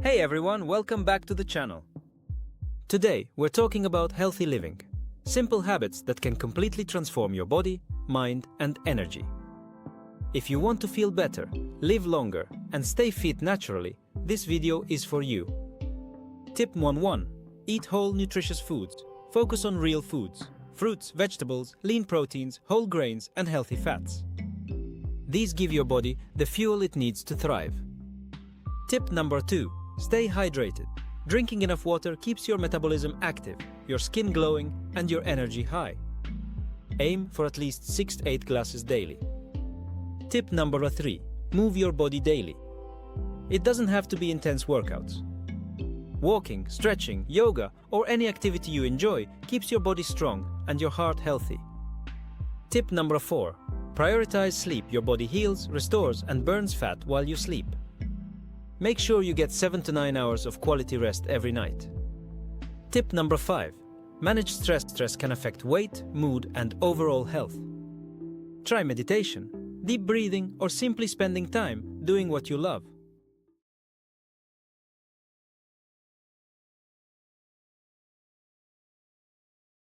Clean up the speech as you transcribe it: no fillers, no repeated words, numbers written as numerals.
Hey everyone, welcome back to the channel. Today, we're talking about healthy living. Simple habits that can completely transform your body, mind, and energy. If you want to feel better, live longer, and stay fit naturally, this video is for you. Tip 1. Eat whole, nutritious foods. Focus on real foods. Fruits, vegetables, lean proteins, whole grains, and healthy fats. These give your body the fuel it needs to thrive. Tip 2. Stay hydrated. Drinking enough water keeps your metabolism active, your skin glowing, and your energy high. Aim for at least 6 to 8 glasses daily. Tip 3. Move your body daily. It doesn't have to be intense workouts. Walking, stretching, yoga, or any activity you enjoy keeps your body strong and your heart healthy. Tip 4. Prioritize sleep. Your body heals, restores, and burns fat while you sleep. Make sure you get 7 to 9 hours of quality rest every night. Tip 5. Manage stress. Stress can affect weight, mood, and overall health. Try meditation, deep breathing, or simply spending time doing what you love.